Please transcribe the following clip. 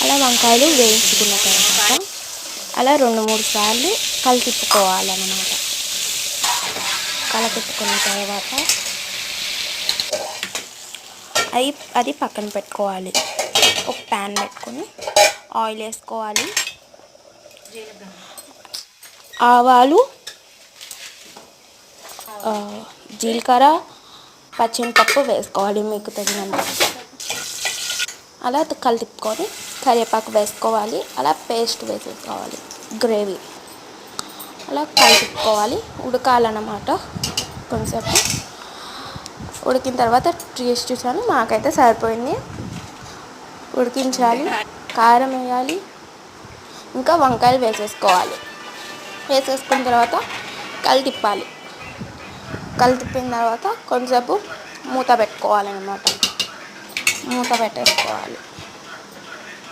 అలా వంకాయలు వేయించుకున్న తర్వాత అలా 2-3 సార్లు కలిపిప్పుకోవాలన్నమాట. కలపెట్టుకున్న తర్వాత అది పక్కన పెట్టుకోవాలి. ఒక ప్యాన్ పెట్టుకొని ఆయిల్ వేసుకోవాలి. ఆవాలు, జీలకర్ర, పచ్చిమిరపప్పు వేసుకోవాలి మీకు తగినంత. అలా కలిపుకొని కరివేపాకు వేసుకోవాలి. అలా పేస్ట్ వేసేసుకోవాలి. గ్రేవీ అలా కలుపుకోవాలి. ఉడకాలన్నమాట. కొంచెంసేపు ఉడికిన తర్వాత టేస్ట్ చూసాను, మాకైతే సరిపోయింది. ఉడికించాలి, కారం వేయాలి, ఇంకా వంకాయలు వేసేసుకోవాలి. వేసేసుకున్న తర్వాత కలితిప్పాలి. కలితిప్పిన తర్వాత కొంచెంసేపు మూత పెట్టుకోవాలన్నమాట. మూత పెట్టేసుకోవాలి.